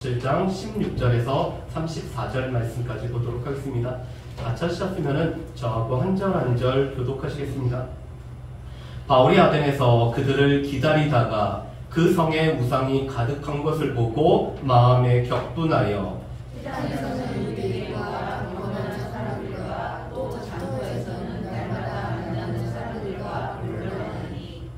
7장 16절에서 34절 말씀까지 보도록 하겠습니다. 다 찾으셨으면 저하고 한 절 한 절 교독하시겠습니다. 바울이 아덴에서 그들을 기다리다가 그 성에 우상이 가득한 것을 보고 마음에 격분하여 세상에서는 유대인과 경건한 사람들과 또 장소에서는 날마다 만나는 사람들과 물러나니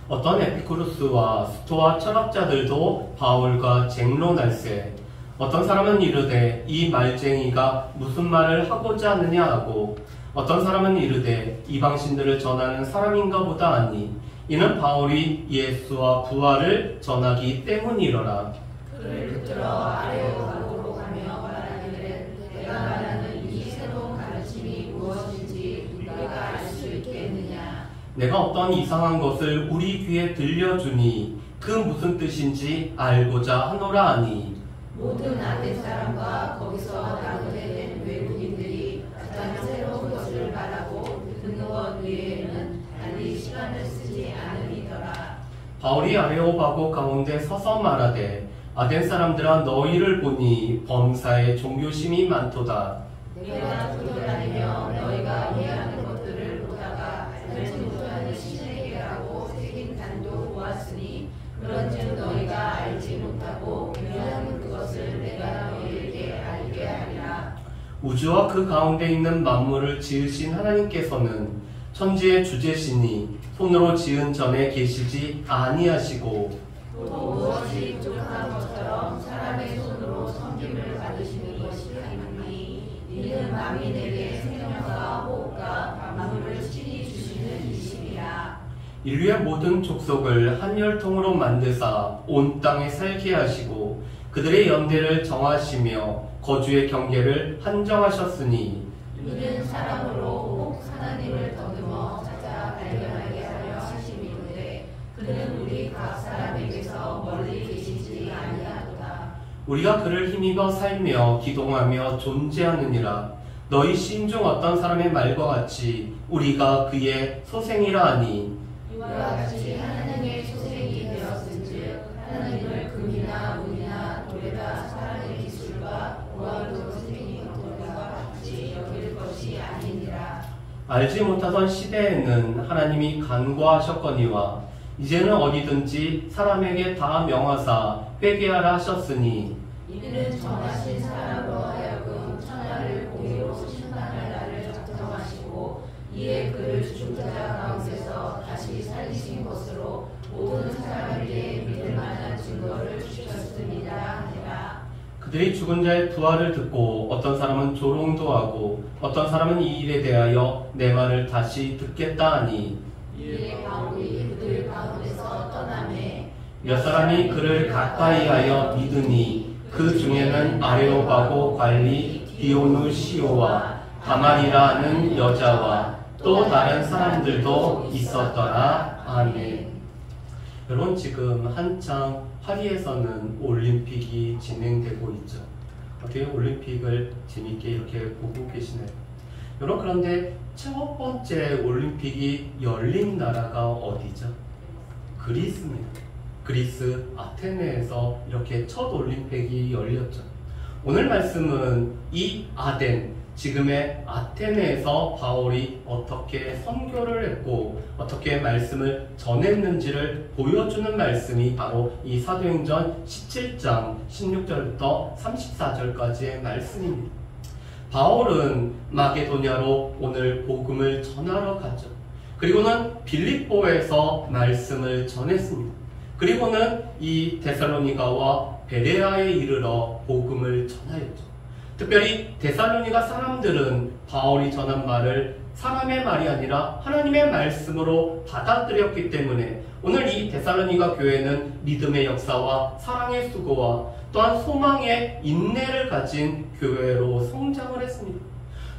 어떤 에피쿠루스와 스토아 철학자들도 바울과 쟁론할세 어떤 사람은 이르되 이 말쟁이가 무슨 말을 하고자 하느냐 하고 어떤 사람은 이르되 이방신들을 전하는 사람인가 보다 하니 이는 바울이 예수와 부활을 전하기 때문이로라. 그를 붙들어 아레오파고로 가며 말하기를 내가 말하는 이 새로운 가르침이 무엇인지 우리가 알 수 있겠느냐. 내가 어떤 이상한 것을 우리 귀에 들려주니 그 무슨 뜻인지 알고자 하노라 하니 모든 아덴 사람과 거기서 나그네된 외국인들이 가장 새로운 것을 말하고 듣는 것 외에는 달리 시간을 쓰지 않으리더라. 바울이 아레오바고 가운데 서서 말하되 아덴 사람들아 너희를 보니 범사에 종교심이 많도다. 내가 돌아다니며 너희가 이해하는 것들을 보다가 알지 못하는 신에게라고 새긴 단도 보았으니 그런즉 너희가 알지 못하고 미워하는 그것을 내가 너희에게 알게 하리라. 우주와 그 가운데 있는 만물을 지으신 하나님께서는 천지의 주제시니 손으로 지은 전에 계시지 아니하시고 또 무엇이 부족한 것처럼 사람의 손으로 섬김을 받으시는 것이 아니니 이는 만민에게 생명과 호흡과 만물을 친히 주시는 이심이라. 인류의 모든 족속을 한 혈통으로 만드사 온 땅에 살게 하시고 그들의 연대를 정하시며 거주의 경계를 한정하셨으니 이는 사람으로 혹 하나님을 더듬어 찾아 발견하게 하려 하심이로되 그는 우리 각 사람에게서 멀리 계시지 아니하도다. 우리가 그를 힘입어 살며 기동하며 존재하느니라. 너희 신 중 어떤 사람의 말과 같이 우리가 그의 소생이라 하니 이와 같이 하나님의 소생이 되었은즉 하나님을 금이나 문이나 돌에다 사람의 기술과 우월도 생긴 것들과 같이 여길 것이 아니니라. 알지 못하던 시대에는 하나님이 간과하셨거니와 이제는 어디든지 사람에게 다 명하사 회개하라 하셨으니 이는 정하신 사람으로 하여금 천하를 공의로 심판할 날을 작정하시고 이에 그를 죽은 자 가운데서 다시 살리신 것으로 모든 사람에게 믿을 만한 증거를 주셨습니다 하니라. 그들이 죽은 자의 부활을 듣고 어떤 사람은 조롱도 하고 어떤 사람은 이 일에 대하여 내 말을 다시 듣겠다 하니 이에 바울이 그들 가운데서 떠나매 몇 사람이 그를 가까이하여 믿으니 그 중에는 아레오바고 관리 디오누시오와 다말이라 하는 여자와 또 다른 사람들도 있었더라. 아멘. 여러분 지금 한창 파리에서는 올림픽이 진행되고 있죠. 어떻게 올림픽을 재밌게 이렇게 보고 계시나요? 여러분 그런데 첫 번째 올림픽이 열린 나라가 어디죠? 그리스입니다. 그리스 아테네에서 이렇게 첫 올림픽이 열렸죠. 오늘 말씀은 이 아덴, 지금의 아테네에서 바울이 어떻게 선교를 했고 어떻게 말씀을 전했는지를 보여주는 말씀이 바로 이 사도행전 17장 16절부터 34절까지의 말씀입니다. 바울은 마게도냐로 오늘 복음을 전하러 갔죠. 그리고는 빌립보에서 말씀을 전했습니다. 그리고는 이 데살로니가와 베레아에 이르러 복음을 전하였죠. 특별히 데살로니가 사람들은 바울이 전한 말을 사람의 말이 아니라 하나님의 말씀으로 받아들였기 때문에 오늘 이 데살로니가 교회는 믿음의 역사와 사랑의 수고와 또한 소망의 인내를 가진 교회로 성장을 했습니다.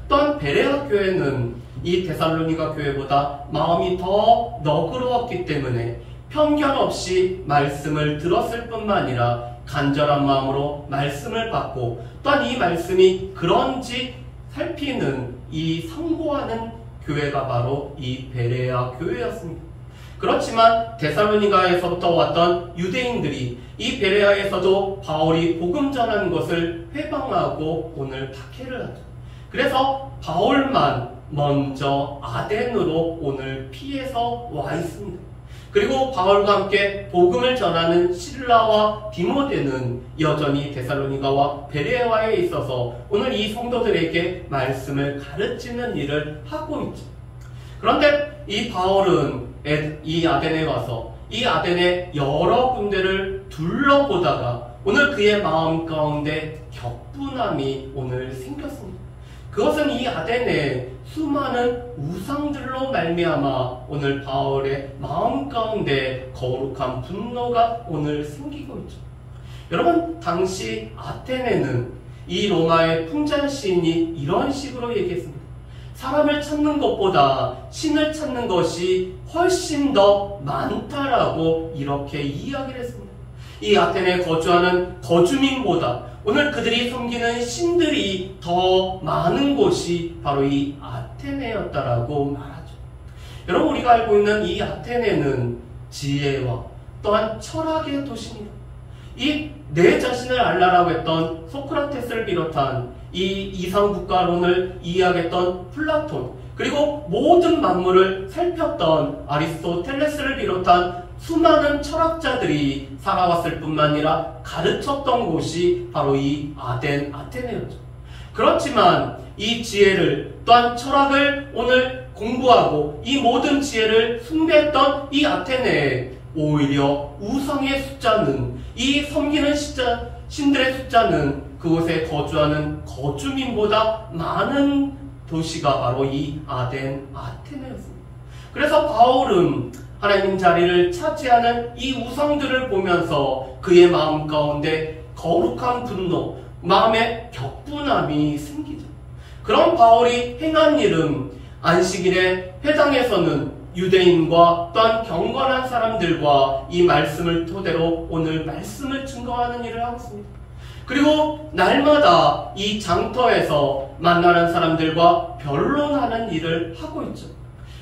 또한 베레아 교회는 이 데살로니가 교회보다 마음이 더 너그러웠기 때문에 편견 없이 말씀을 들었을 뿐만 아니라 간절한 마음으로 말씀을 받고 또한 이 말씀이 그런지 살피는 이 상고하는 교회가 바로 이 베레아 교회였습니다. 그렇지만 데살로니가에서부터 왔던 유대인들이 이 베레아에서도 바울이 복음 전하는 것을 회방하고 오늘 박해를 하죠. 그래서 바울만 먼저 아덴으로 오늘 피해서 와 있습니다. 그리고 바울과 함께 복음을 전하는 실라와 디모데는 여전히 데살로니가와 베레아에 있어서 오늘 이 성도들에게 말씀을 가르치는 일을 하고 있죠. 그런데 이 바울은 이 아덴에 와서 이 아덴의 여러 군데를 둘러보다가 오늘 그의 마음 가운데 격분함이 오늘 생겼습니다. 그것은 이 아덴에 수많은 우상들로 말미암아 오늘 바울의 마음 가운데 거룩한 분노가 오늘 생기고 있죠. 여러분, 당시 아테네는 이 로마의 풍자 시인이 이런 식으로 얘기했습니다. 사람을 찾는 것보다 신을 찾는 것이 훨씬 더 많다라고 이렇게 이야기를 했습니다. 이 아테네에 거주하는 거주민보다 오늘 그들이 섬기는 신들이 더 많은 곳이 바로 이 아테네였다라고 말하죠. 여러분, 우리가 알고 있는 이 아테네는 지혜와 또한 철학의 도시입니다. 이 내 자신을 알라라고 했던 소크라테스를 비롯한 이 이상국가론을 이해하겠던 플라톤, 그리고 모든 만물을 살폈던 아리스토텔레스를 비롯한 수많은 철학자들이 살아왔을 뿐만 아니라 가르쳤던 곳이 바로 이 아테네였죠. 그렇지만 이 지혜를 또한 철학을 오늘 공부하고 이 모든 지혜를 숭배했던 이 아테네에 오히려 우상의 숫자는, 이 섬기는 신들의 숫자는 그곳에 거주하는 거주민보다 많은 도시가 바로 이 아테네였습니다. 그래서 바울은 하나님 자리를 차지하는 이 우상들을 보면서 그의 마음 가운데 거룩한 분노, 마음의 격분함이 생기죠. 그런 바울이 행한 일은 안식일에 회당에서는 유대인과 또한 경건한 사람들과 이 말씀을 토대로 오늘 말씀을 증거하는 일을 하고 있습니다. 그리고 날마다 이 장터에서 만나는 사람들과 변론하는 일을 하고 있죠.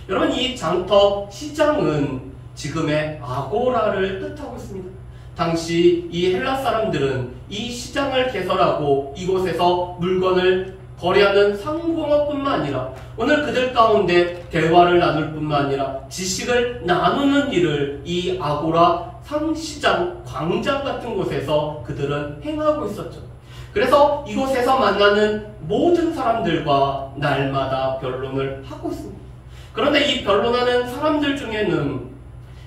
여러분, 이 장터 시장은 지금의 아고라를 뜻하고 있습니다. 당시 이 헬라 사람들은 이 시장을 개설하고 이곳에서 물건을 거래하는 상공업뿐만 아니라 오늘 그들 가운데 대화를 나눌 뿐만 아니라 지식을 나누는 일을 이 아고라 상시장, 광장 같은 곳에서 그들은 행하고 있었죠. 그래서 이곳에서 만나는 모든 사람들과 날마다 변론을 하고 있습니다. 그런데 이 변론하는 사람들 중에는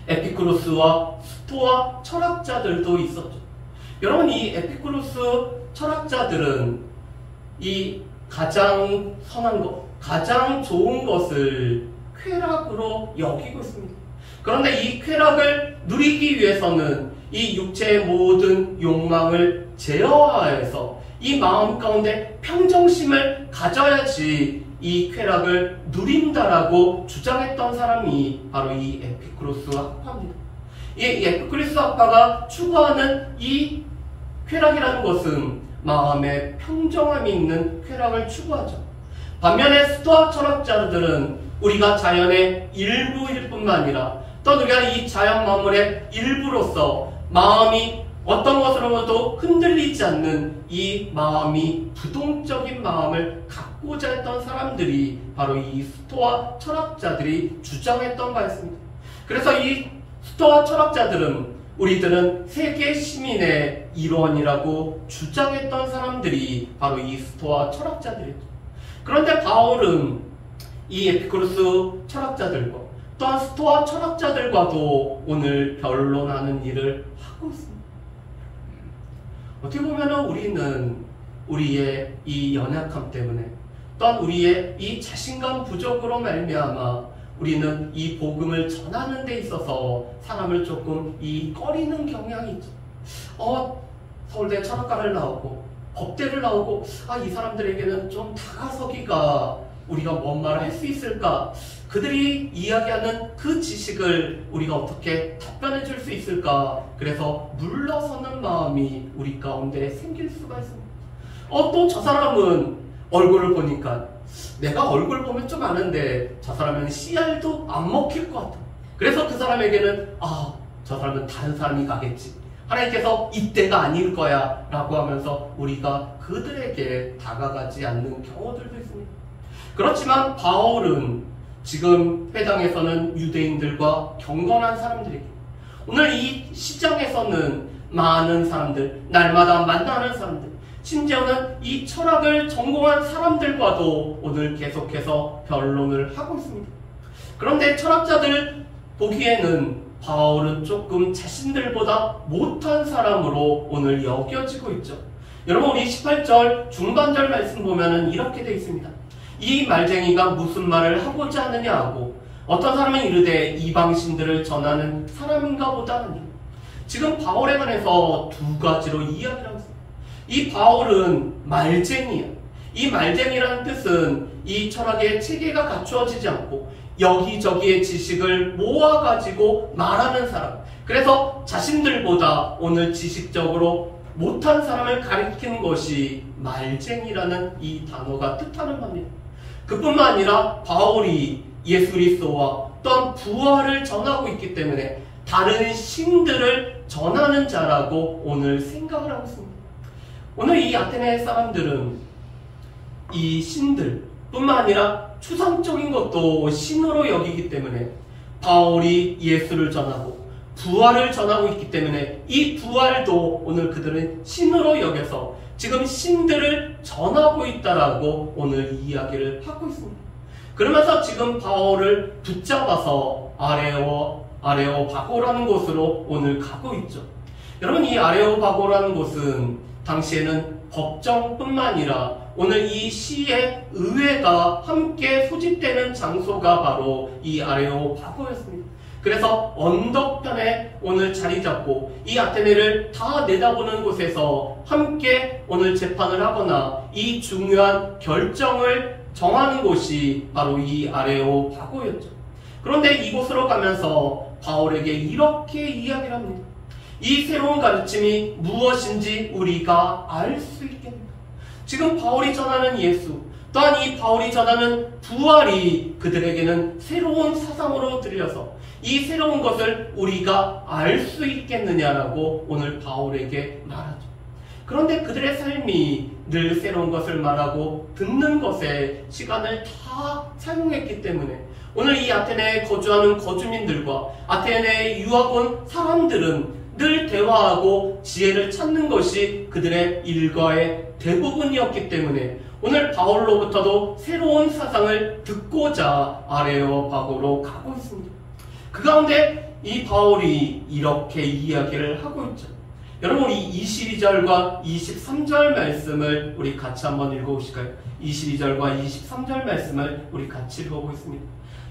에피쿠로스와 스토아 철학자들도 있었죠. 여러분, 이 에피쿠로스 철학자들은 이 가장 선한 것, 가장 좋은 것을 쾌락으로 여기고 있습니다. 그런데 이 쾌락을 누리기 위해서는 이 육체의 모든 욕망을 제어하여서 이 마음 가운데 평정심을 가져야지 이 쾌락을 누린다라고 주장했던 사람이 바로 이 에피쿠로스 학파입니다. 이 에피쿠로스 학파가 추구하는 이 쾌락이라는 것은 마음에 평정함이 있는 쾌락을 추구하죠. 반면에 스토아 철학자들은 우리가 자연의 일부일 뿐만 아니라 또 우리가 이 자연 만물의 일부로서 마음이 어떤 것으로도 흔들리지 않는 이 마음이 부동적인 마음을 갖고자 했던 사람들이 바로 이 스토아 철학자들이 주장했던 바였습니다. 그래서 이 스토아 철학자들은 우리들은 세계 시민의 일원이라고 주장했던 사람들이 바로 이 스토아 철학자들이죠. 그런데 바울은 이 에피쿠로스 철학자들과 또한 스토아 철학자들과도 오늘 변론하는 일을 하고 있습니다. 어떻게 보면 우리는 우리의 이 연약함 때문에 또한 우리의 이 자신감 부족으로 말미암아 우리는 이 복음을 전하는 데 있어서 사람을 조금 이 꺼리는 경향이 있죠. 서울대 철학과를 나오고 법대를 나오고 이 사람들에게는 좀 다가서기가 우리가 뭔 말을 할 수 있을까? 그들이 이야기하는 그 지식을 우리가 어떻게 답변해 줄 수 있을까? 그래서 물러서는 마음이 우리 가운데 생길 수가 있습니다. 또 저 사람은 얼굴을 보니까 내가 얼굴 보면 좀 아는데 저 사람은 CR도 안 먹힐 것 같아. 그래서 그 사람에게는 저 사람은 다른 사람이 가겠지. 하나님께서 이때가 아닐 거야 라고 하면서 우리가 그들에게 다가가지 않는 경우들도 있습니다. 그렇지만 바울은 지금 회당에서는 유대인들과 경건한 사람들에게, 오늘 이 시장에서는 많은 사람들, 날마다 만나는 사람들, 심지어는 이 철학을 전공한 사람들과도 오늘 계속해서 변론을 하고 있습니다. 그런데 철학자들 보기에는 바울은 조금 자신들보다 못한 사람으로 오늘 여겨지고 있죠. 여러분, 우리 18절 중반절 말씀 보면은 이렇게 되어 있습니다. 이 말쟁이가 무슨 말을 하고자 하느냐 하고, 어떤 사람은 이르되 이방신들을 전하는 사람인가 보다 하니. 지금 바울에 관해서 두 가지로 이야기를 하고 있습니다. 이 바울은 말쟁이야. 이 말쟁이라는 뜻은 이 철학의 체계가 갖추어지지 않고 여기저기의 지식을 모아가지고 말하는 사람. 그래서 자신들보다 오늘 지식적으로 못한 사람을 가리키는 것이 말쟁이라는 이 단어가 뜻하는 겁니다. 그뿐만 아니라 바울이 예수 그리스도와 또한 부활을 전하고 있기 때문에 다른 신들을 전하는 자라고 오늘 생각을 하고 있습니다. 오늘 이 아테네 사람들은 이 신들 뿐만 아니라 추상적인 것도 신으로 여기기 때문에 바울이 예수를 전하고 부활을 전하고 있기 때문에 이 부활도 오늘 그들은 신으로 여겨서 지금 신들을 전하고 있다라고 오늘 이야기를 하고 있습니다. 그러면서 지금 바울을 붙잡아서 아레오바고라는 곳으로 오늘 가고 있죠. 여러분, 이 아레오바고라는 곳은 당시에는 법정뿐만 아니라 오늘 이 시의 의회가 함께 소집되는 장소가 바로 이 아레오바고였습니다. 그래서 언덕편에 오늘 자리 잡고 이 아테네를 다 내다보는 곳에서 함께 오늘 재판을 하거나 이 중요한 결정을 정하는 곳이 바로 이 아레오바고였죠. 그런데 이곳으로 가면서 바울에게 이렇게 이야기를 합니다. 이 새로운 가르침이 무엇인지 우리가 알 수 있겠는가. 지금 바울이 전하는 예수, 또한 이 바울이 전하는 부활이 그들에게는 새로운 사상으로 들려서 이 새로운 것을 우리가 알 수 있겠느냐라고 오늘 바울에게 말하죠. 그런데 그들의 삶이 늘 새로운 것을 말하고 듣는 것에 시간을 다 사용했기 때문에 오늘 이 아테네에 거주하는 거주민들과 아테네에 유학 온 사람들은 늘 대화하고 지혜를 찾는 것이 그들의 일과의 대부분이었기 때문에 오늘 바울로부터도 새로운 사상을 듣고자 아레오바고로 가고 있습니다. 그 가운데 이 바울이 이렇게 이야기를 하고 있죠. 여러분, 우리 22절과 23절 말씀을 우리 같이 한번 읽어보실까요? 22절과 23절 말씀을 우리 같이 읽어보겠습니다.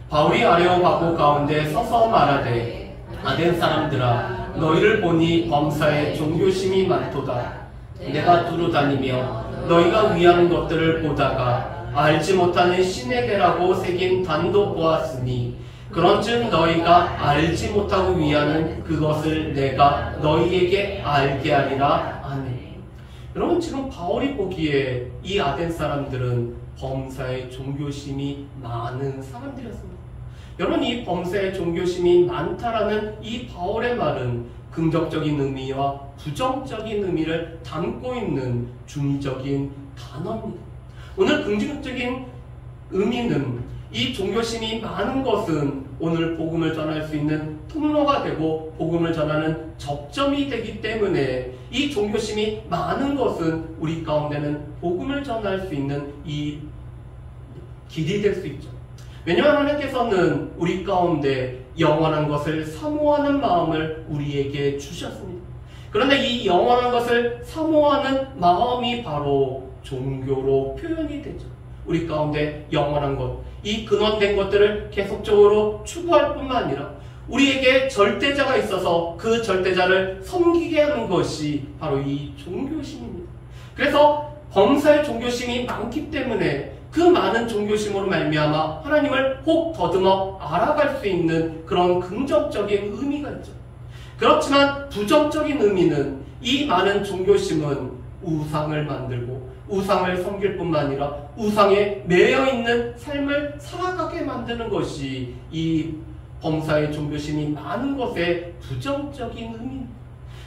바울이 아레오바고 가운데 서서 말하되 아덴 사람들아, 너희를 보니 범사에 종교심이 많도다. 내가 두루 다니며 너희가 위하는 것들을 보다가 알지 못하는 신에게라고 새긴 단도 보았으니 그런즉 너희가 알지 못하고 위하는 그것을 내가 너희에게 알게 하리라 하네. 여러분, 지금 바울이 보기에 이 아덴 사람들은 범사에 종교심이 많은 사람들이었습니다. 여러분, 이 범사에 종교심이 많다라는 이 바울의 말은 긍정적인 의미와 부정적인 의미를 담고 있는 중의적인 단어입니다. 오늘 긍정적인 의미는 이 종교심이 많은 것은 오늘 복음을 전할 수 있는 통로가 되고 복음을 전하는 접점이 되기 때문에 이 종교심이 많은 것은 우리 가운데는 복음을 전할 수 있는 이 길이 될 수 있죠. 왜냐하면 하나님께서는 우리 가운데 영원한 것을 사모하는 마음을 우리에게 주셨습니다. 그런데 이 영원한 것을 사모하는 마음이 바로 종교로 표현이 되죠. 우리 가운데 영원한 것, 이 근원된 것들을 계속적으로 추구할 뿐만 아니라 우리에게 절대자가 있어서 그 절대자를 섬기게 하는 것이 바로 이 종교심입니다. 그래서 범사의 종교심이 많기 때문에 그 많은 종교심으로 말미암아 하나님을 혹 더듬어 알아갈 수 있는 그런 긍정적인 의미가 있죠. 그렇지만 부정적인 의미는 이 많은 종교심은 우상을 만들고 우상을 섬길 뿐만 아니라 우상에 매여있는 삶을 살아가게 만드는 것이 이 범사의 종교심이 많은 것의 부정적인 의미입니다.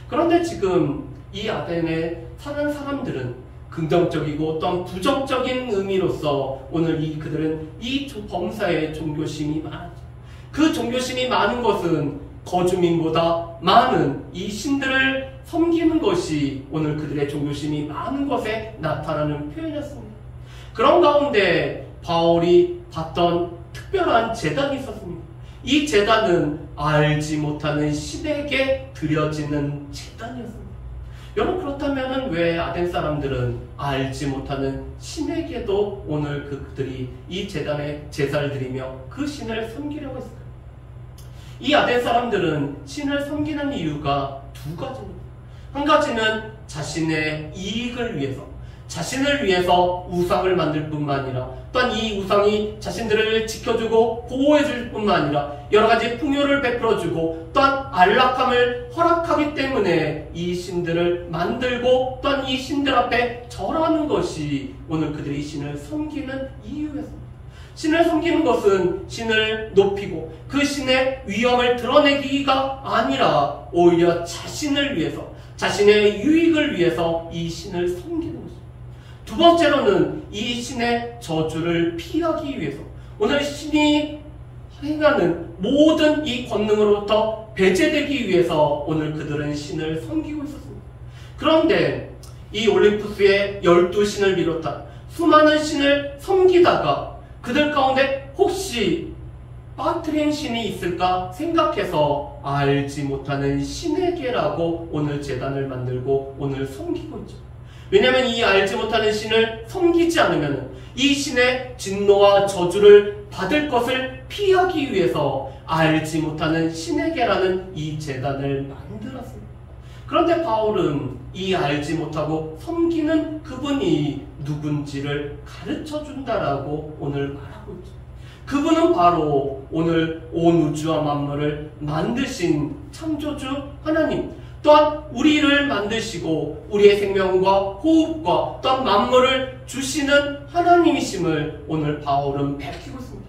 그런데 지금 이 아덴에 사는 사람들은 긍정적이고 또한 부정적인 의미로서 오늘 그들은 이 범사에 종교심이 많았죠. 그 종교심이 많은 것은 거주민보다 많은 이 신들을 섬기는 것이 오늘 그들의 종교심이 많은 것에 나타나는 표현이었습니다. 그런 가운데 바울이 봤던 특별한 제단이 있었습니다. 이 제단은 알지 못하는 신에게 드려지는 제단이었습니다. 여러분, 그렇다면 왜 아덴 사람들은 알지 못하는 신에게도 오늘 그들이 이 제단에 제사를 드리며 그 신을 섬기려고 했을까요? 이 아덴 사람들은 신을 섬기는 이유가 두 가지입니다. 한 가지는 자신의 이익을 위해서, 자신을 위해서 우상을 만들 뿐만 아니라 또한 이 우상이 자신들을 지켜주고 보호해줄 뿐만 아니라 여러 가지 풍요를 베풀어주고 또한 안락함을 허락하기 때문에 이 신들을 만들고 또한 이 신들 앞에 절하는 것이 오늘 그들이 신을 섬기는 이유였습니다. 신을 섬기는 것은 신을 높이고 그 신의 위엄을 드러내기가 아니라 오히려 자신을 위해서, 자신의 유익을 위해서 이 신을 섬기는 것입니다. 두 번째로는 이 신의 저주를 피하기 위해서, 오늘 신이 행하는 모든 이 권능으로부터 배제되기 위해서 오늘 그들은 신을 섬기고 있었습니다. 그런데 이 올림푸스의 12신을 비롯한 수많은 신을 섬기다가 그들 가운데 혹시 빠뜨린 신이 있을까 생각해서 알지 못하는 신에게라고 오늘 제단을 만들고 오늘 섬기고 있죠. 왜냐하면 이 알지 못하는 신을 섬기지 않으면 이 신의 진노와 저주를 받을 것을 피하기 위해서 알지 못하는 신에게라는 이 제단을 만들었습니다. 그런데 바울은 이 알지 못하고 섬기는 그분이 누군지를 가르쳐 준다라고 오늘 말하고 있죠. 그분은 바로 오늘 온 우주와 만물을 만드신 창조주 하나님, 또한 우리를 만드시고 우리의 생명과 호흡과 또한 만물을 주시는 하나님이심을 오늘 바울은 밝히고 있습니다.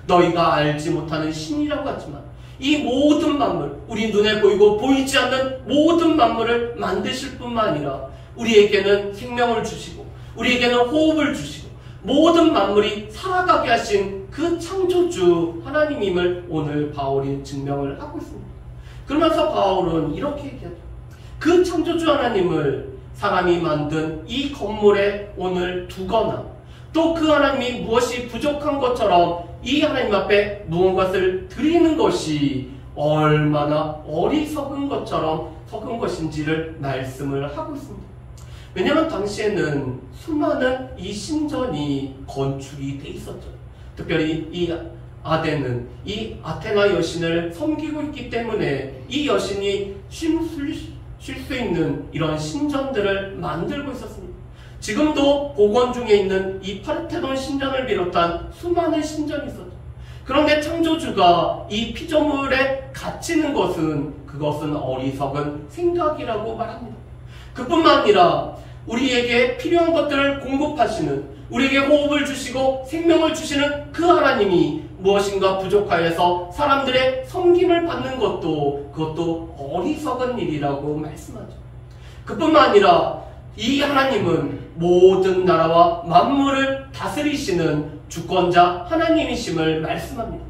너희가 알지 못하는 신이라고 하지만 이 모든 만물, 우리 눈에 보이고 보이지 않는 모든 만물을 만드실 뿐만 아니라 우리에게는 생명을 주시고 우리에게는 호흡을 주시고 모든 만물이 살아가게 하신 그 창조주 하나님임을 오늘 바울이 증명을 하고 있습니다. 그러면서 바울은 이렇게 얘기하죠. 그 창조주 하나님을 사람이 만든 이 건물에 오늘 두거나 또 그 하나님이 무엇이 부족한 것처럼 이 하나님 앞에 무언가를 드리는 것이 얼마나 어리석은 것처럼 석은 것인지를 말씀을 하고 있습니다. 왜냐하면 당시에는 수많은 이 신전이 건축이 돼 있었죠. 특별히 이 아덴은 이 아테나 여신을 섬기고 있기 때문에 이 여신이 쉴 수 있는 이런 신전들을 만들고 있었습니다. 지금도 복원 중에 있는 이 파르테논 신전을 비롯한 수많은 신전이 있었죠. 그런데 창조주가 이 피조물에 갇히는 것은 그것은 어리석은 생각이라고 말합니다. 그뿐만 아니라 우리에게 필요한 것들을 공급하시는, 우리에게 호흡을 주시고 생명을 주시는 그 하나님이 무엇인가 부족하여서 사람들의 섬김을 받는 그것도 어리석은 일이라고 말씀하죠. 그뿐만 아니라 이 하나님은 모든 나라와 만물을 다스리시는 주권자 하나님이심을 말씀합니다.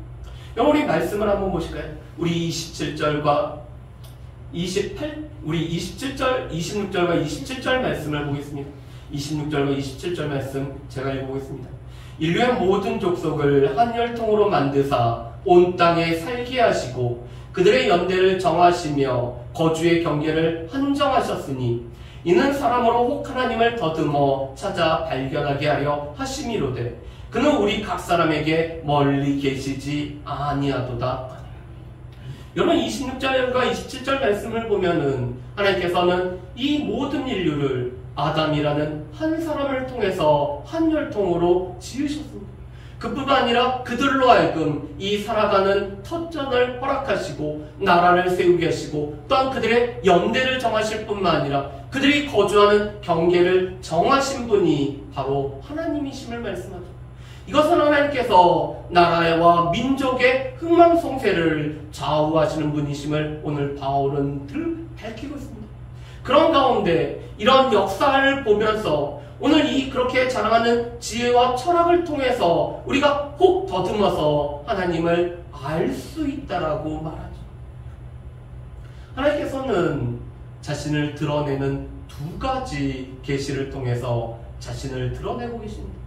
우리 말씀을 한번 보실까요? 우리 27절과 26절과 27절 말씀을 보겠습니다. 26절과 27절 말씀 제가 읽어보겠습니다. 인류의 모든 족속을 한 혈통으로 만드사 온 땅에 살게 하시고 그들의 연대를 정하시며 거주의 경계를 한정하셨으니 이는 사람으로 혹 하나님을 더듬어 찾아 발견하게 하려 하심이로되 그는 우리 각 사람에게 멀리 계시지 아니하도다. 여러분 26절과 27절 말씀을 보면은 하나님께서는 이 모든 인류를 아담이라는 한 사람을 통해서 한 혈통으로 지으셨습니다. 그뿐만 아니라 그들로 하여금 이 살아가는 터전을 허락하시고 나라를 세우게 하시고 또한 그들의 연대를 정하실 뿐만 아니라 그들이 거주하는 경계를 정하신 분이 바로 하나님이심을 말씀하죠. 이것은 하나님께서 나라와 민족의 흥망성쇠를 좌우하시는 분이심을 오늘 바울은 밝히고 있습니다. 그런 가운데 이런 역사를 보면서 오늘 이 그렇게 자랑하는 지혜와 철학을 통해서 우리가 혹 더듬어서 하나님을 알 수 있다라고 말하죠. 하나님께서는 자신을 드러내는 두 가지 계시를 통해서 자신을 드러내고 계십니다.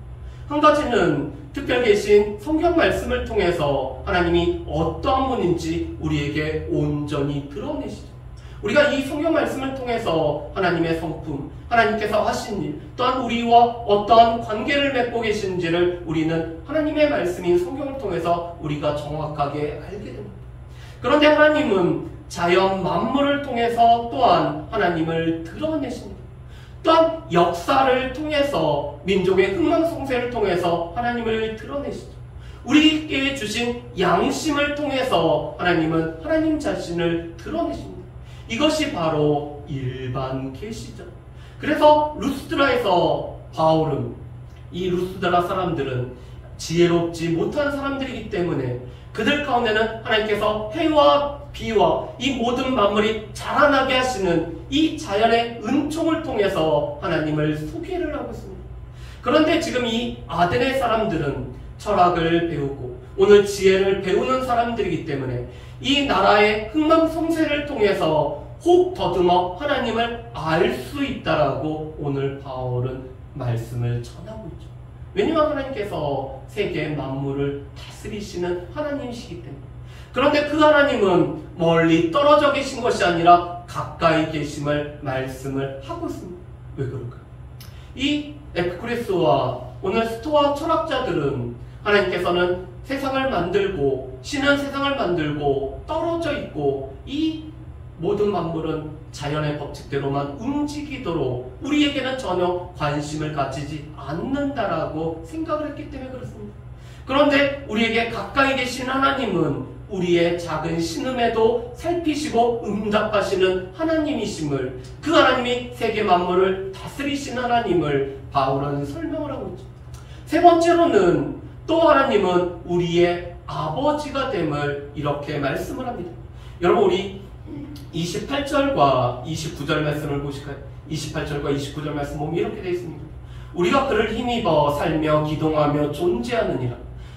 한 가지는 특별 계신 성경 말씀을 통해서 하나님이 어떠한 분인지 우리에게 온전히 드러내시죠. 우리가 이 성경 말씀을 통해서 하나님의 성품, 하나님께서 하신 일, 또한 우리와 어떠한 관계를 맺고 계신지를 우리는 하나님의 말씀인 성경을 통해서 우리가 정확하게 알게 됩니다. 그런데 하나님은 자연 만물을 통해서 또한 하나님을 드러내십니다. 또한 역사를 통해서 민족의 흥망성쇠를 통해서 하나님을 드러내시죠. 우리에게 주신 양심을 통해서 하나님은 하나님 자신을 드러내십니다. 이것이 바로 일반 계시죠. 그래서 루스드라에서 바울은 이 루스드라 사람들은 지혜롭지 못한 사람들이기 때문에 그들 가운데는 하나님께서 해와 비와 이 모든 만물이 자라나게 하시는 이 자연의 은총을 통해서 하나님을 소개를 하고 있습니다. 그런데 지금 이 아덴의 사람들은 철학을 배우고 오늘 지혜를 배우는 사람들이기 때문에 이 나라의 흥망성쇠를 통해서 혹 더듬어 하나님을 알 수 있다라고 오늘 바울은 말씀을 전하고 있죠. 왜냐하면 하나님께서 세계 만물을 다스리시는 하나님이시기 때문에. 그런데 그 하나님은 멀리 떨어져 계신 것이 아니라 가까이 계심을 말씀을 하고 있습니다. 왜 그럴까요? 이 에피쿠레스와 오늘 스토아 철학자들은 하나님께서는 세상을 만들고 신은 세상을 만들고 떨어져 있고 이 모든 만물은 자연의 법칙대로만 움직이도록 우리에게는 전혀 관심을 가지지 않는다라고 생각을 했기 때문에 그렇습니다. 그런데 우리에게 가까이 계신 하나님은 우리의 작은 신음에도 살피시고 응답하시는 하나님이심을, 그 하나님이 세계 만물을 다스리신 하나님을 바울은 설명을 하고 있죠. 세 번째로는 또 하나님은 우리의 아버지가 됨을 이렇게 말씀을 합니다. 여러분, 우리 28절과 29절 말씀을 보실까요? 28절과 29절 말씀 보면 이렇게 되어 있습니다. 우리가 그를 힘입어 살며 기동하며 존재하느니라.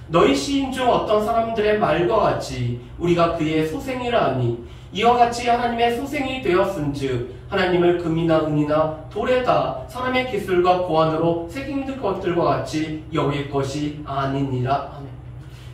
너희 시인 중 어떤 사람들의 말과 같이 우리가 그의 소생이라 하니 이와 같이 하나님의 소생이 되었은즉 하나님을 금이나 은이나 돌에다 사람의 기술과 고안으로 새긴 것들과 같이 여길 것이 아니니라. 아멘.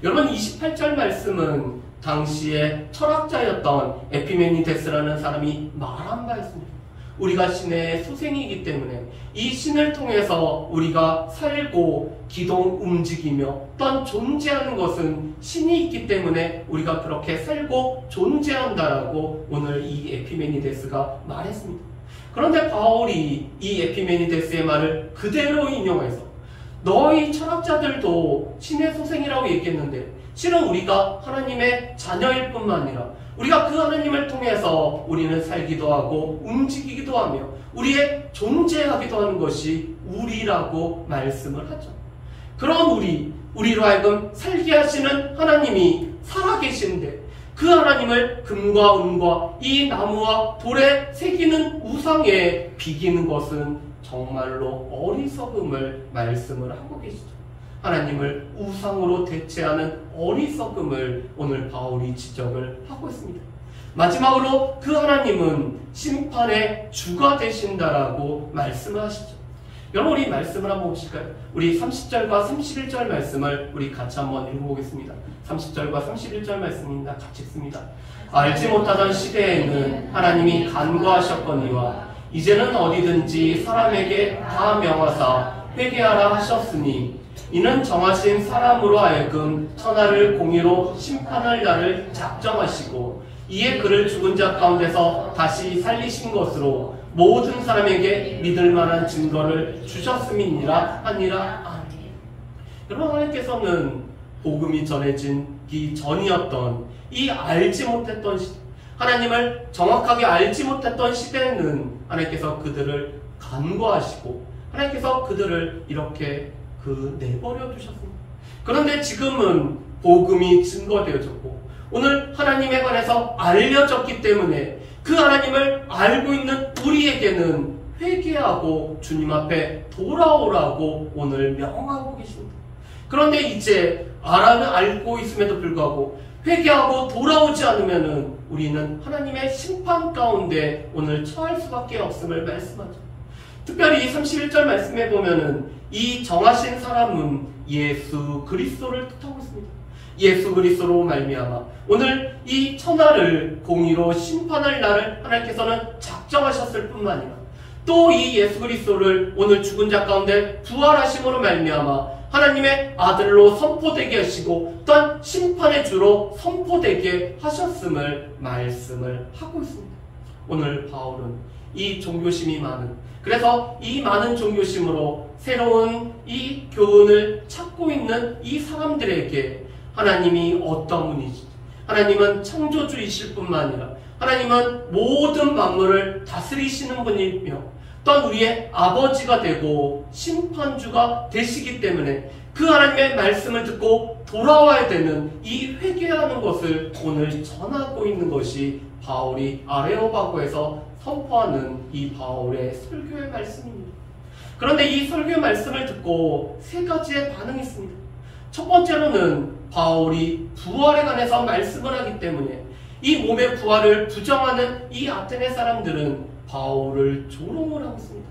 여러분, 28절 말씀은 당시에 철학자였던 에피메니데스라는 사람이 말한 바였습니다. 우리가 신의 소생이기 때문에 이 신을 통해서 우리가 살고 기동 움직이며 또한 존재하는 것은 신이 있기 때문에 우리가 그렇게 살고 존재한다라고 오늘 이 에피메니데스가 말했습니다. 그런데 바울이 이 에피메니데스의 말을 그대로 인용해서 너희 철학자들도 신의 소생이라고 얘기했는데 실은 우리가 하나님의 자녀일 뿐만 아니라 우리가 그 하나님을 통해서 우리는 살기도 하고 움직이기도 하며 우리의 존재하기도 하는 것이 우리라고 말씀을 하죠. 그런 우리로 하여금 살게 하시는 하나님이 살아계신데 그 하나님을 금과 은과 이 나무와 돌에 새기는 우상에 비기는 것은 정말로 어리석음을 말씀을 하고 계시죠. 하나님을 우상으로 대체하는 어리석음을 오늘 바울이 지적을 하고 있습니다. 마지막으로 그 하나님은 심판의 주가 되신다라고 말씀을 하시죠. 여러분, 우리 말씀을 한번 보실까요? 우리 30절과 31절 말씀을 우리 같이 한번 읽어보겠습니다. 30절과 31절 말씀입니다. 같이 읽습니다. 알지 못하던 시대에는 하나님이 간과하셨거니와 이제는 어디든지 사람에게 다 명하사 회개하라 하셨으니 이는 정하신 사람으로 하여금 천하를 공의로 심판할 날을 작정하시고 이에 그를 죽은 자 가운데서 다시 살리신 것으로 모든 사람에게 믿을 만한 증거를 주셨음이니라 하니라. 아멘. 여러분, 하나님께서는 복음이 전해지기 전이었던 이 알지 못했던 시대, 하나님을 정확하게 알지 못했던 시대에는 하나님께서 그들을 간과하시고 하나님께서 그들을 이렇게 내버려 두셨습니다. 그런데 지금은 복음이 증거되어졌고 오늘 하나님에 관해서 알려졌기 때문에 그 하나님을 알고 있는 우리에게는 회개하고 주님 앞에 돌아오라고 오늘 명하고 계십니다. 그런데 이제 알고 있음에도 불구하고 회개하고 돌아오지 않으면은 우리는 하나님의 심판 가운데 오늘 처할 수밖에 없음을 말씀하죠. 특별히 31절 말씀에 보면은 이 정하신 사람은 예수 그리스도를 뜻하고 있습니다. 예수 그리스도로 말미암아 오늘 이 천하를 공의로 심판할 날을 하나님께서는 작정하셨을 뿐만 아니라 또 이 예수 그리스도를 오늘 죽은 자 가운데 부활하심으로 말미암아 하나님의 아들로 선포되게 하시고 또한 심판의 주로 선포되게 하셨음을 말씀을 하고 있습니다. 오늘 바울은 이 종교심이 많은, 그래서 이 많은 종교심으로 새로운 이 교훈을 찾고 있는 이 사람들에게 하나님이 어떤 분이지, 하나님은 창조주이실 뿐만 아니라 하나님은 모든 만물을 다스리시는 분이며 또한 우리의 아버지가 되고 심판주가 되시기 때문에 그 하나님의 말씀을 듣고 돌아와야 되는 이 회개하는 것을 오늘 전하고 있는 것이 바울이 아레오바고에서 선포하는 이 바울의 설교의 말씀입니다. 그런데 이 설교의 말씀을 듣고 세 가지의 반응이 있습니다. 첫 번째로는 바울이 부활에 관해서 말씀을 하기 때문에 이 몸의 부활을 부정하는 이 아테네 사람들은 바울을 조롱을 하고 있습니다.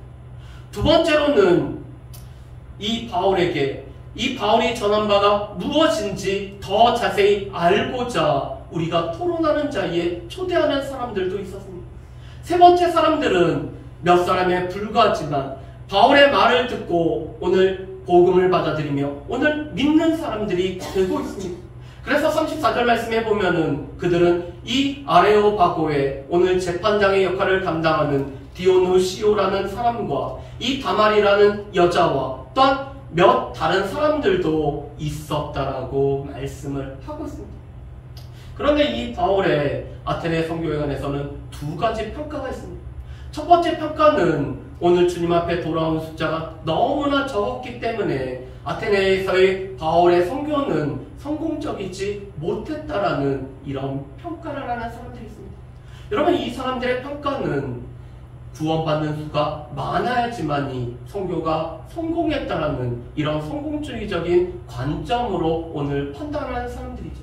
두 번째로는 이 바울에게 이 바울이 전한 바가 무엇인지 더 자세히 알고자 우리가 토론하는 자리에 초대하는 사람들도 있었습니다. 세 번째 사람들은 몇 사람에 불과하지만 바울의 말을 듣고 오늘 복음을 받아들이며 오늘 믿는 사람들이 되고 있습니다. 그래서 34절 말씀에 보면은 그들은 이 아레오바고의 오늘 재판장의 역할을 감당하는 디오누시오라는 사람과 이 다말이라는 여자와 또한 몇 다른 사람들도 있었다라고 말씀을 하고 있습니다. 그런데 이 바울의 아테네 선교에 관해서는 두 가지 평가가 있습니다. 첫 번째 평가는 오늘 주님 앞에 돌아온 숫자가 너무나 적었기 때문에 아테네에서의 바울의 선교는 성공적이지 못했다라는 이런 평가를 하는 사람들이 있습니다. 여러분, 이 사람들의 평가는 구원받는 수가 많아야지만이 선교가 성공했다라는 이런 성공주의적인 관점으로 오늘 판단하는 사람들이죠.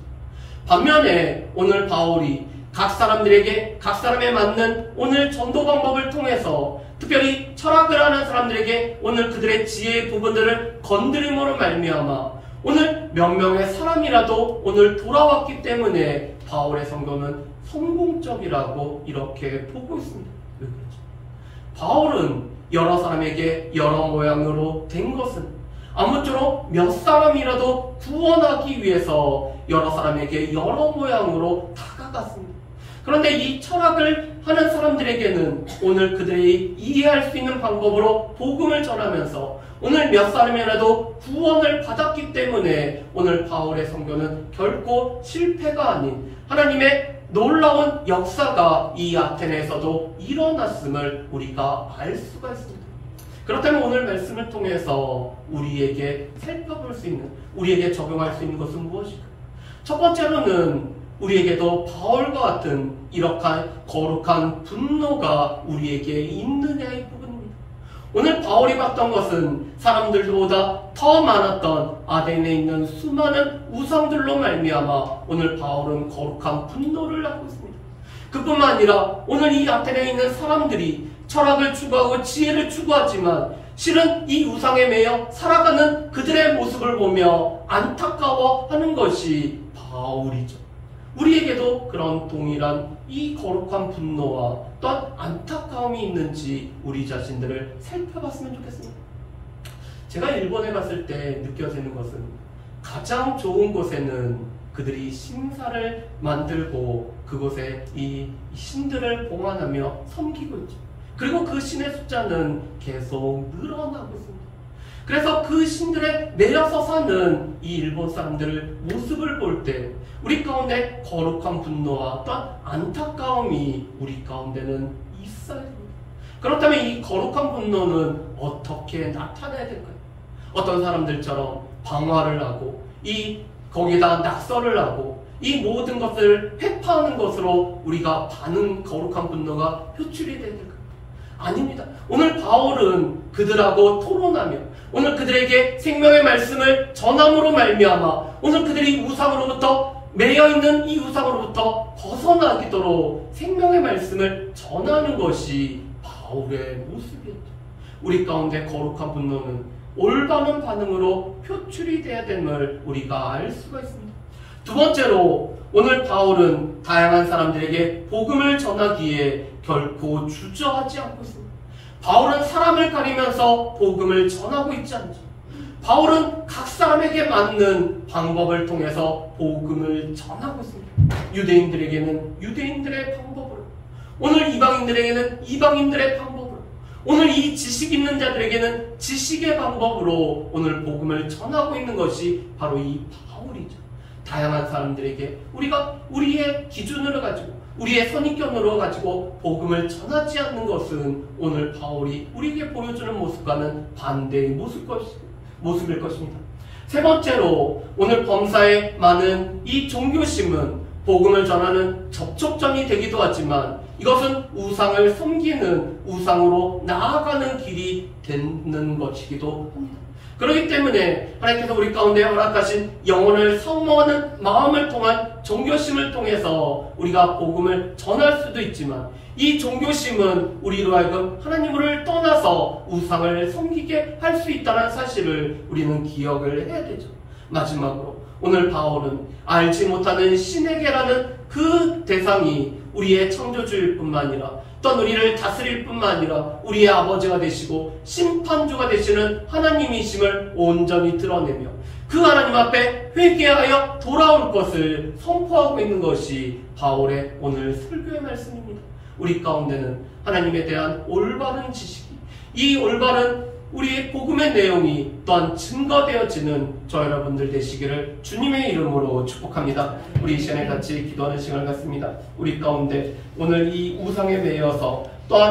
반면에 오늘 바울이 각 사람들에게 각 사람에 맞는 오늘 전도 방법을 통해서 특별히 철학을 하는 사람들에게 오늘 그들의 지혜의 부분들을 건드림으로 말미암아 오늘 몇 명의 사람이라도 오늘 돌아왔기 때문에 바울의 선교는 성공적이라고 이렇게 보고 있습니다. 왜 그렇죠? 바울은 여러 사람에게 여러 모양으로 된 것은 아무쪼록 몇 사람이라도 구원하기 위해서 여러 사람에게 여러 모양으로 다가갔습니다. 그런데 이 철학을 하는 사람들에게는 오늘 그들이 이해할 수 있는 방법으로 복음을 전하면서 오늘 몇 사람이라도 구원을 받았기 때문에 오늘 바울의 선교는 결코 실패가 아닌 하나님의 놀라운 역사가 이 아테네에서도 일어났음을 우리가 알 수가 있습니다. 그렇다면 오늘 말씀을 통해서 우리에게 살펴볼 수 있는, 우리에게 적용할 수 있는 것은 무엇일까요? 첫 번째로는 우리에게도 바울과 같은 이러한 거룩한 분노가 우리에게 있느냐의 부분입니다. 오늘 바울이 봤던 것은 사람들보다 더 많았던 아테네에 있는 수많은 우상들로 말미암아 오늘 바울은 거룩한 분노를 갖고 있습니다. 그뿐만 아니라 오늘 이 아테네에 있는 사람들이 철학을 추구하고 지혜를 추구하지만 실은 이 우상에 매여 살아가는 그들의 모습을 보며 안타까워하는 것이 바울이죠. 우리에게도 그런 동일한 이 거룩한 분노와 또한 안타까움이 있는지 우리 자신들을 살펴봤으면 좋겠습니다. 제가 일본에 갔을 때 느껴지는 것은 가장 좋은 곳에는 그들이 신사를 만들고 그곳에 이 신들을 봉안하며 섬기고 있죠. 그리고 그 신의 숫자는 계속 늘어나고 있습니다. 그래서 그 신들에 매여서 사는 이 일본 사람들의 모습을 볼 때 우리 가운데 거룩한 분노와 또한 안타까움이 우리 가운데는 있어야 됩니다. 그렇다면 이 거룩한 분노는 어떻게 나타나야 될까요? 어떤 사람들처럼 방화를 하고 거기다 낙서를 하고 이 모든 것을 회파하는 것으로 우리가 반응 거룩한 분노가 표출이 되는 겁니다. 아닙니다. 오늘 바울은 그들하고 토론하며 오늘 그들에게 생명의 말씀을 전함으로 말미암아 오늘 그들이 우상으로부터 매여있는 이 우상으로부터 벗어나기도록 생명의 말씀을 전하는 것이 바울의 모습이었죠. 우리 가운데 거룩한 분노는 올바른 반응으로 표출이 돼야 됨을 우리가 알 수가 있습니다. 두 번째로 오늘 바울은 다양한 사람들에게 복음을 전하기에 결코 주저하지 않고 있습니다. 바울은 사람을 가리면서 복음을 전하고 있지 않죠. 바울은 각 사람에게 맞는 방법을 통해서 복음을 전하고 있습니다. 유대인들에게는 유대인들의 방법으로, 오늘 이방인들에게는 이방인들의 방법으로, 오늘 이 지식 있는 자들에게는 지식의 방법으로 오늘 복음을 전하고 있는 것이 바로 이 바울이죠. 다양한 사람들에게 우리가 우리의 기준으로 가지고 우리의 선입견으로 가지고 복음을 전하지 않는 것은 오늘 바울이 우리에게 보여주는 모습과는 반대의 모습일 것입니다. 세 번째로 오늘 범사에 많은 이 종교심은 복음을 전하는 접촉점이 되기도 하지만 이것은 우상을 섬기는 우상으로 나아가는 길이 되는 것이기도 합니다. 그렇기 때문에 하나님께서 우리 가운데 허락하신 영혼을 사모하는 마음을 통한 종교심을 통해서 우리가 복음을 전할 수도 있지만 이 종교심은 우리로 하여금 하나님을 떠나서 우상을 섬기게 할 수 있다는 사실을 우리는 기억을 해야 되죠. 마지막으로 오늘 바울은 알지 못하는 신에게라는 그 대상이 우리의 창조주일 뿐만 아니라 또한 우리를 다스릴 뿐만 아니라 우리의 아버지가 되시고 심판주가 되시는 하나님이심을 온전히 드러내며 그 하나님 앞에 회개하여 돌아올 것을 선포하고 있는 것이 바울의 오늘 설교의 말씀입니다. 우리 가운데는 하나님에 대한 올바른 지식이, 이 올바른 우리의 복음의 내용이 또한 증거되어지는 저 여러분들 되시기를 주님의 이름으로 축복합니다. 우리 이 시간에 같이 기도하는 시간을 갖습니다. 우리 가운데 오늘 이 우상에 매여서 또한